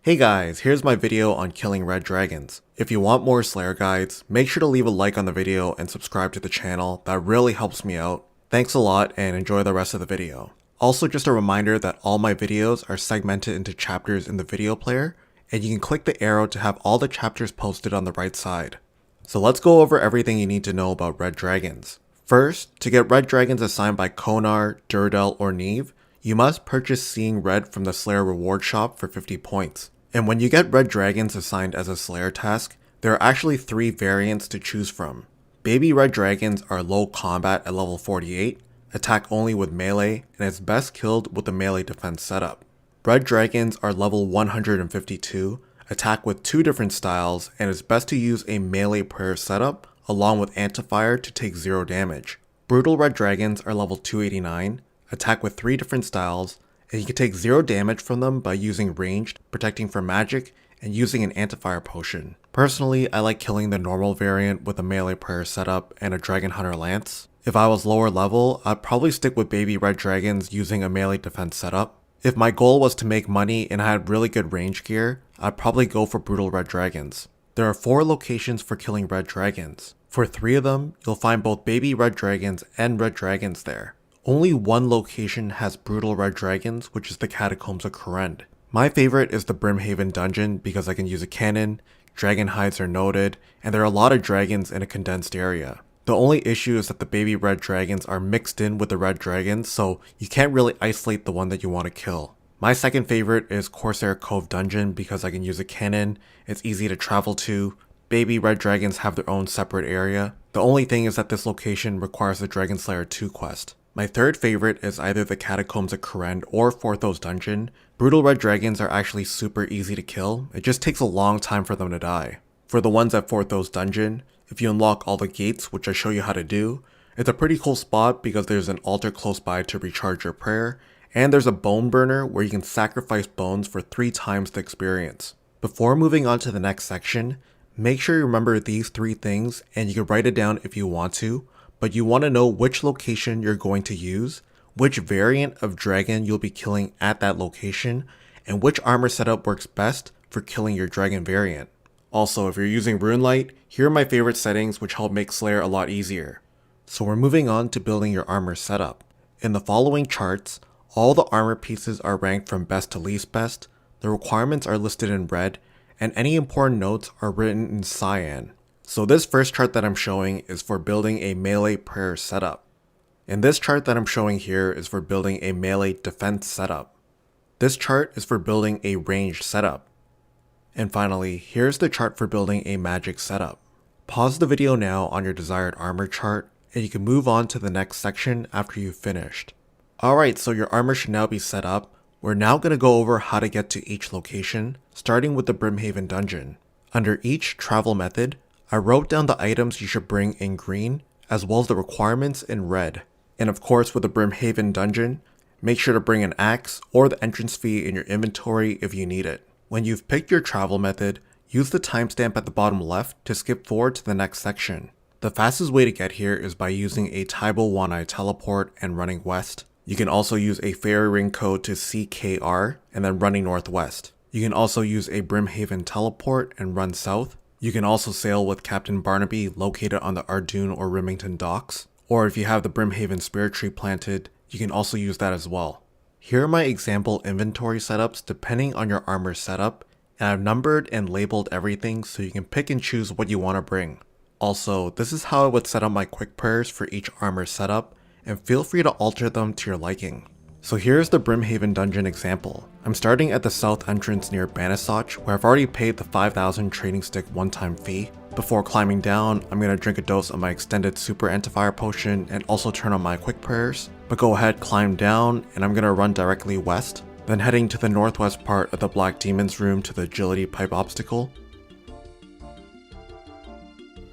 Hey guys, here's my video on killing red dragons. If you want more Slayer guides, make sure to leave a like on the video and subscribe to the channel, that really helps me out. Thanks a lot and enjoy the rest of the video. Also just a reminder that all my videos are segmented into chapters in the video player, and you can click the arrow to have all the chapters posted on the right side. So let's go over everything you need to know about red dragons. First, to get red dragons assigned by Konar, Durdel, or Neve, you must purchase Seeing Red from the Slayer reward shop for 50 points. And when you get red dragons assigned as a Slayer task, there are actually 3 variants to choose from. Baby red dragons are low combat at level 48, attack only with melee, and it's best killed with a melee defense setup. Red dragons are level 152, attack with 2 different styles, and it's best to use a melee prayer setup along with anti-fire to take 0 damage. Brutal red dragons are level 289, attack with 3 different styles, and you can take 0 damage from them by using ranged, protecting from magic, and using an anti-fire potion. Personally, I like killing the normal variant with a melee prayer setup and a dragon hunter lance. If I was lower level, I'd probably stick with baby red dragons using a melee defense setup. If my goal was to make money and I had really good range gear, I'd probably go for brutal red dragons. There are 4 locations for killing red dragons. For 3 of them, you'll find both baby red dragons and red dragons there. Only one location has brutal red dragons, which is the Catacombs of Kourend. My favorite is the Brimhaven Dungeon because I can use a cannon, dragon hides are noted, and there are a lot of dragons in a condensed area. The only issue is that the baby red dragons are mixed in with the red dragons, so you can't really isolate the one that you want to kill. My second favorite is Corsair Cove Dungeon because I can use a cannon, it's easy to travel to, baby red dragons have their own separate area. The only thing is that this location requires the Dragon Slayer 2 quest. My third favorite is either the Catacombs of Kourend or Forthos Dungeon. Brutal red dragons are actually super easy to kill, it just takes a long time for them to die. For the ones at Forthos Dungeon, if you unlock all the gates, which I show you how to do, it's a pretty cool spot because there's an altar close by to recharge your prayer, and there's a bone burner where you can sacrifice bones for 3 times the experience. Before moving on to the next section, make sure you remember these 3 things and you can write it down if you want to, but you want to know which location you're going to use, which variant of dragon you'll be killing at that location, and which armor setup works best for killing your dragon variant. Also, if you're using Runelight, here are my favorite settings which help make Slayer a lot easier. So we're moving on to building your armor setup. In the following charts, all the armor pieces are ranked from best to least best, the requirements are listed in red, and any important notes are written in cyan. So this first chart that I'm showing is for building a melee prayer setup. And this chart that I'm showing here is for building a melee defense setup. This chart is for building a ranged setup. And finally, here's the chart for building a magic setup. Pause the video now on your desired armor chart, and you can move on to the next section after you've finished. Alright, so your armor should now be set up. We're now going to go over how to get to each location, starting with the Brimhaven Dungeon. Under each travel method, I wrote down the items you should bring in green, as well as the requirements in red. And of course with the Brimhaven Dungeon, make sure to bring an axe or the entrance fee in your inventory if you need it. When you've picked your travel method, use the timestamp at the bottom left to skip forward to the next section. The fastest way to get here is by using a Taibo One-Eye teleport and running west. You can also use a fairy ring code to CKR and then running northwest. You can also use a Brimhaven teleport and run south. You can also sail with Captain Barnaby located on the Ardoon or Rimington docks, or if you have the Brimhaven spirit tree planted, you can also use that as well. Here are my example inventory setups depending on your armor setup, and I've numbered and labeled everything so you can pick and choose what you want to bring. Also, this is how I would set up my quick prayers for each armor setup, and feel free to alter them to your liking. So here's the Brimhaven Dungeon example. I'm starting at the south entrance near Banisach, where I've already paid the 5,000 trading stick one-time fee. Before climbing down, I'm going to drink a dose of my extended super anti-fire potion and also turn on my quick prayers. But go ahead, climb down, and I'm going to run directly west, then heading to the northwest part of the Black Demon's room to the agility pipe obstacle.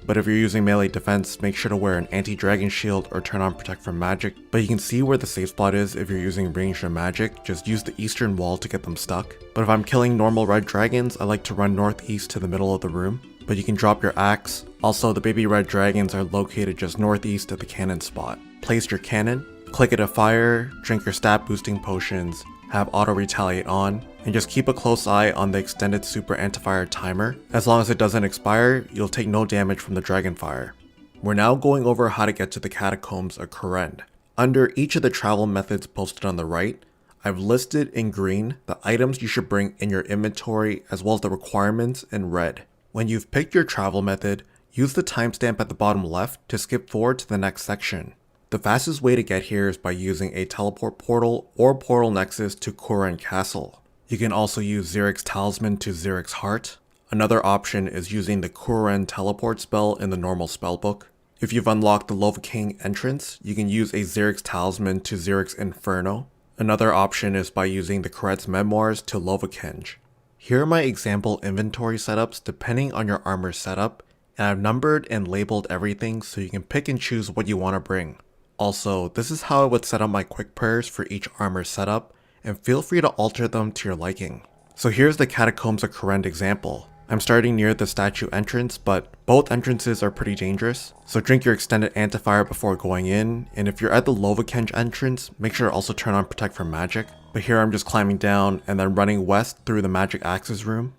But if you're using melee defense, make sure to wear an anti-dragon shield or turn on protect from magic. But you can see where the safe spot is if you're using ranged or magic, just use the eastern wall to get them stuck. But if I'm killing normal red dragons, I like to run northeast to the middle of the room. But you can drop your axe. Also, the baby red dragons are located just northeast of the cannon spot. Place your cannon, click it to fire, drink your stat boosting potions, have auto retaliate on, and just keep a close eye on the extended super anti-fire timer. As long as it doesn't expire, you'll take no damage from the dragon fire. We're now going over how to get to the Catacombs of Kourend. Under each of the travel methods posted on the right, I've listed in green the items you should bring in your inventory as well as the requirements in red. When you've picked your travel method, use the timestamp at the bottom left to skip forward to the next section. The fastest way to get here is by using a teleport portal or portal nexus to Kourend Castle. You can also use Xeric's Talisman to Xeric's Heart. Another option is using the Kourend teleport spell in the normal spellbook. If you've unlocked the Lova King entrance, you can use a Xeric's Talisman to Xeric's Inferno. Another option is by using the Koret's Memoirs to Lovakinj. Here are my example inventory setups depending on your armor setup, and I've numbered and labeled everything so you can pick and choose what you want to bring. Also, this is how I would set up my quick prayers for each armor setup, and feel free to alter them to your liking. So here's the Catacombs of Kourend example. I'm starting near the statue entrance, but both entrances are pretty dangerous, so drink your extended anti-fire before going in, and if you're at the Lovakinj entrance, make sure to also turn on Protect from Magic. But here I'm just climbing down and then running west through the Magic Axes room.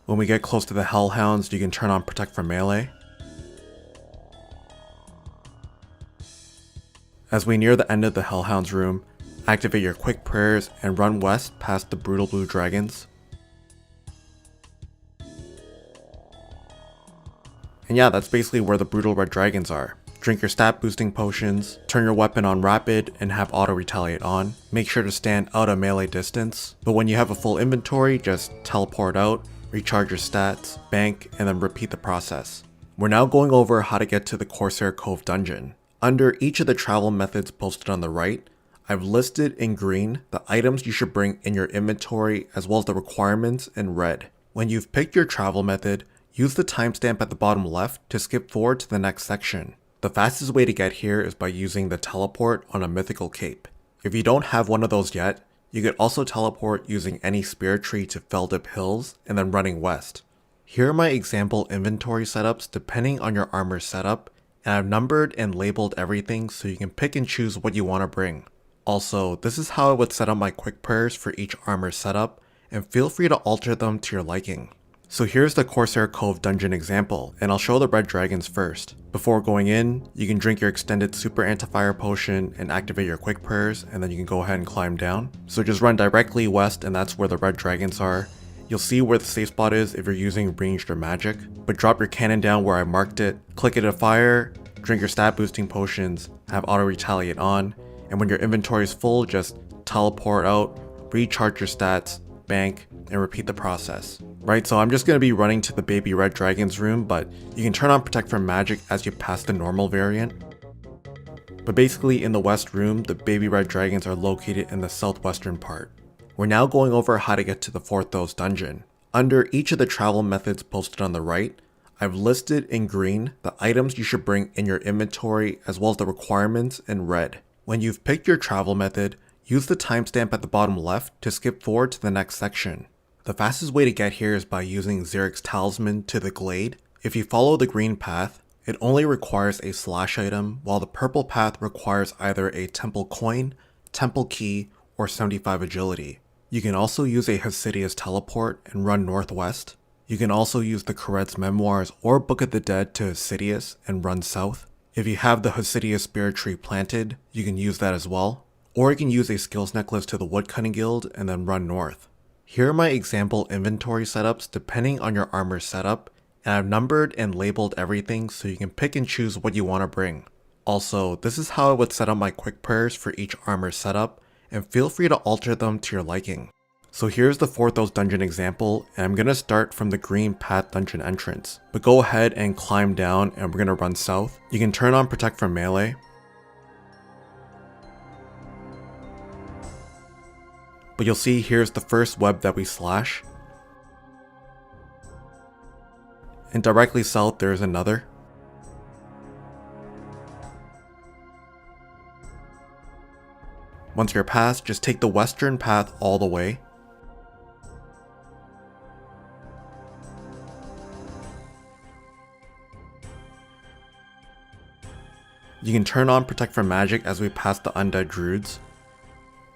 When we get close to the Hellhounds, you can turn on Protect from Melee. As we near the end of the Hellhounds room, activate your quick prayers and run west past the brutal blue dragons. And yeah, that's basically where the brutal red dragons are. Drink your stat boosting potions, turn your weapon on rapid and have auto retaliate on. Make sure to stand out of melee distance, but when you have a full inventory, just teleport out, recharge your stats, bank, and then repeat the process. We're now going over how to get to the Corsair Cove dungeon. Under each of the travel methods posted on the right, I've listed in green the items you should bring in your inventory as well as the requirements in red. When you've picked your travel method, use the timestamp at the bottom left to skip forward to the next section. The fastest way to get here is by using the teleport on a mythical cape. If you don't have one of those yet, you could also teleport using any spirit tree to Feldip Hills and then running west. Here are my example inventory setups depending on your armor setup, and I've numbered and labeled everything so you can pick and choose what you want to bring. Also, this is how I would set up my quick prayers for each armor setup, and feel free to alter them to your liking. So here's the Corsair Cove dungeon example, and I'll show the red dragons first. Before going in, you can drink your extended super anti-fire potion and activate your quick prayers, and then you can go ahead and climb down. So just run directly west, and that's where the red dragons are. You'll see where the safe spot is if you're using ranged or magic, but drop your cannon down where I marked it, click it to fire, drink your stat boosting potions, have auto retaliate on, and when your inventory is full, just teleport out, recharge your stats, bank, and repeat the process. Right, so I'm just going to be running to the baby red dragons room, but you can turn on Protect from Magic as you pass the normal variant. But basically in the west room, the baby red dragons are located in the southwestern part. We're now going over how to get to the Forthos Dungeon. Under each of the travel methods posted on the right, I've listed in green the items you should bring in your inventory as well as the requirements in red. When you've picked your travel method, use the timestamp at the bottom left to skip forward to the next section. The fastest way to get here is by using Xeric's Talisman to the Glade. If you follow the green path, it only requires a slash item, while the purple path requires either a temple coin, temple key, or 75 agility. You can also use a Hasidius teleport and run northwest. You can also use the Koret's Memoirs or Book of the Dead to Hasidius and run south. If you have the Hasidius spirit tree planted, you can use that as well. Or you can use a skills necklace to the Woodcutting Guild and then run north. Here are my example inventory setups depending on your armor setup, and I've numbered and labeled everything so you can pick and choose what you want to bring. Also, this is how I would set up my quick prayers for each armor setup, and feel free to alter them to your liking. So here's the Forthos Dungeon example, and I'm going to start from the green path dungeon entrance. But go ahead and climb down and we're going to run south. You can turn on Protect from Melee. But you'll see here's the first web that we slash. And directly south there's another. Once you're past, just take the western path all the way. You can turn on Protect from Magic as we pass the Undead Druids,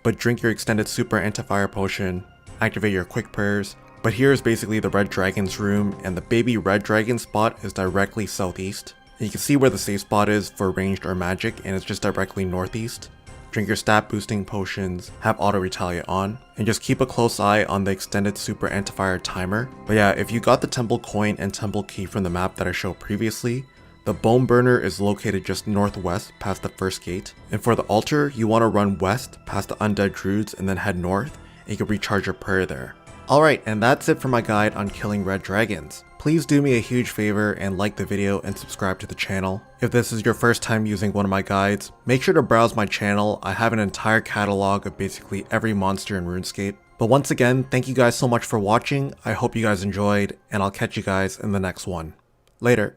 but drink your extended super anti-fire potion, activate your quick prayers. But here is basically the Red Dragon's room, and the baby Red Dragon spot is directly southeast. And you can see where the safe spot is for ranged or magic, and it's just directly northeast. Drink your stat boosting potions, have auto retaliate on, and just keep a close eye on the extended super anti-fire timer. But yeah, if you got the temple coin and temple key from the map that I showed previously, the bone burner is located just northwest past the first gate. And for the altar, you want to run west past the undead druids and then head north, and you can recharge your prayer there. Alright, and that's it for my guide on killing red dragons. Please do me a huge favor and like the video and subscribe to the channel. If this is your first time using one of my guides, make sure to browse my channel. I have an entire catalog of basically every monster in RuneScape. But once again, thank you guys so much for watching. I hope you guys enjoyed, and I'll catch you guys in the next one. Later.